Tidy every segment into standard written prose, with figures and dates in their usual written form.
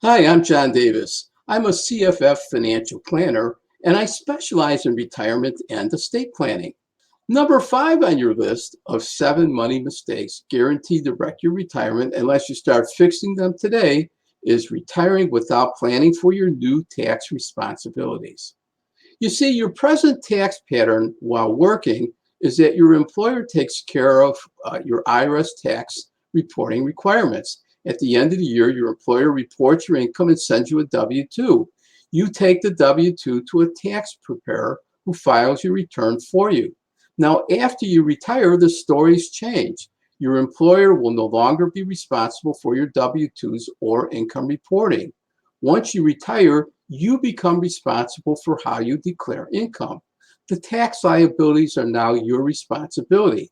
Hi, I'm John Davis. I'm a CFF financial planner, and I specialize in retirement and estate planning. Number 5 on your list of 7 money mistakes guaranteed to wreck your retirement unless you start fixing them today is retiring without planning for your new tax responsibilities. You see, your present tax pattern while working is that your employer takes care of your IRS tax reporting requirements. At the end of the year, your employer reports your income and sends you a W 2. You take the W 2 to a tax preparer who files your return for you. Now, after you retire, the stories change. Your employer will no longer be responsible for your W 2s or income reporting. Once you retire, you become responsible for how you declare income. The tax liabilities are now your responsibility.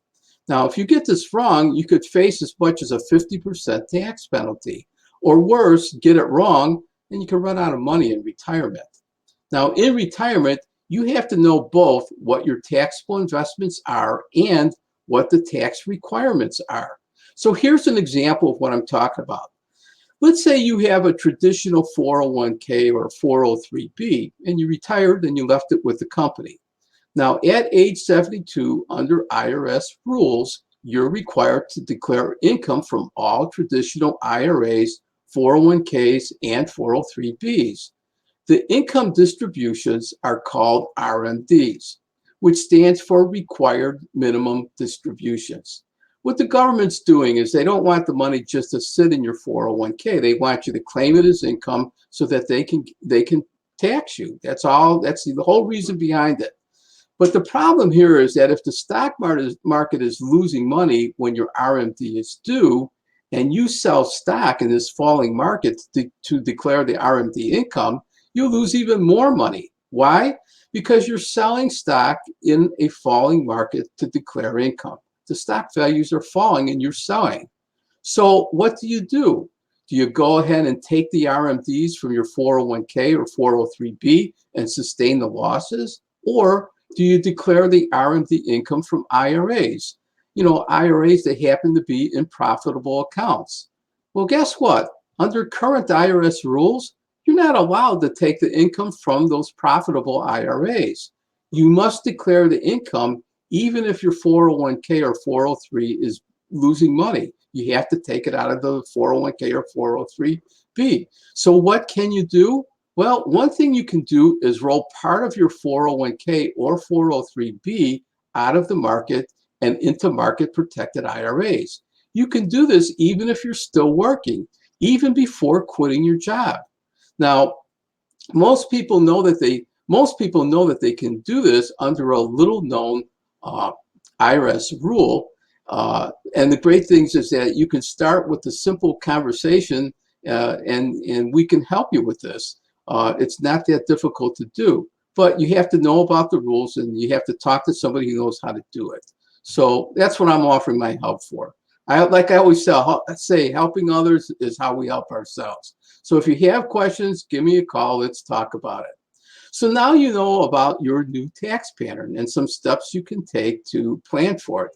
Now, if you get this wrong, you could face as much as a 50% tax penalty. Or worse, get it wrong, and you can run out of money in retirement. Now, in retirement, you have to know both what your taxable investments are and what the tax requirements are. So here's an example of what I'm talking about. Let's say you have a traditional 401k or 403b and you retired and you left it with the company. Now, at age 72, under IRS rules, you're required to declare income from all traditional IRAs, 401ks, and 403bs. The income distributions are called RMDs, which stands for required minimum distributions. What the government's doing is they don't want the money just to sit in your 401k. They want you to claim it as income so that they can tax you. That's all. That's the whole reason behind it. But the problem here is that if the stock market is losing money when your RMD is due, and you sell stock in this falling market to declare the RMD income, you lose even more money. Why? Because you're selling stock in a falling market to declare income. The stock values are falling and you're selling. So what do? Do you go ahead and take the RMDs from your 401k or 403b and sustain the losses? Or do you declare the RMD income from IRAs? IRAs that happen to be in profitable accounts. Well, guess what? Under current IRS rules, you're not allowed to take the income from those profitable IRAs. You must declare the income even if your 401k or 403 is losing money. You have to take it out of the 401k or 403b. So what can you do? Well, one thing you can do is roll part of your 401k or 403b out of the market and into market protected IRAs. You can do this even if you're still working, even before quitting your job. Now, most people know that they can do this under a little known IRS rule. And the great thing is that you can start with a simple conversation, and we can help you with this. It's not that difficult to do, but you have to know about the rules and you have to talk to somebody who knows how to do it. So that's what I'm offering my help for. Like I always say, helping others is how we help ourselves. So if you have questions, give me a call. Let's talk about it. So now you know about your new tax pattern and some steps you can take to plan for it.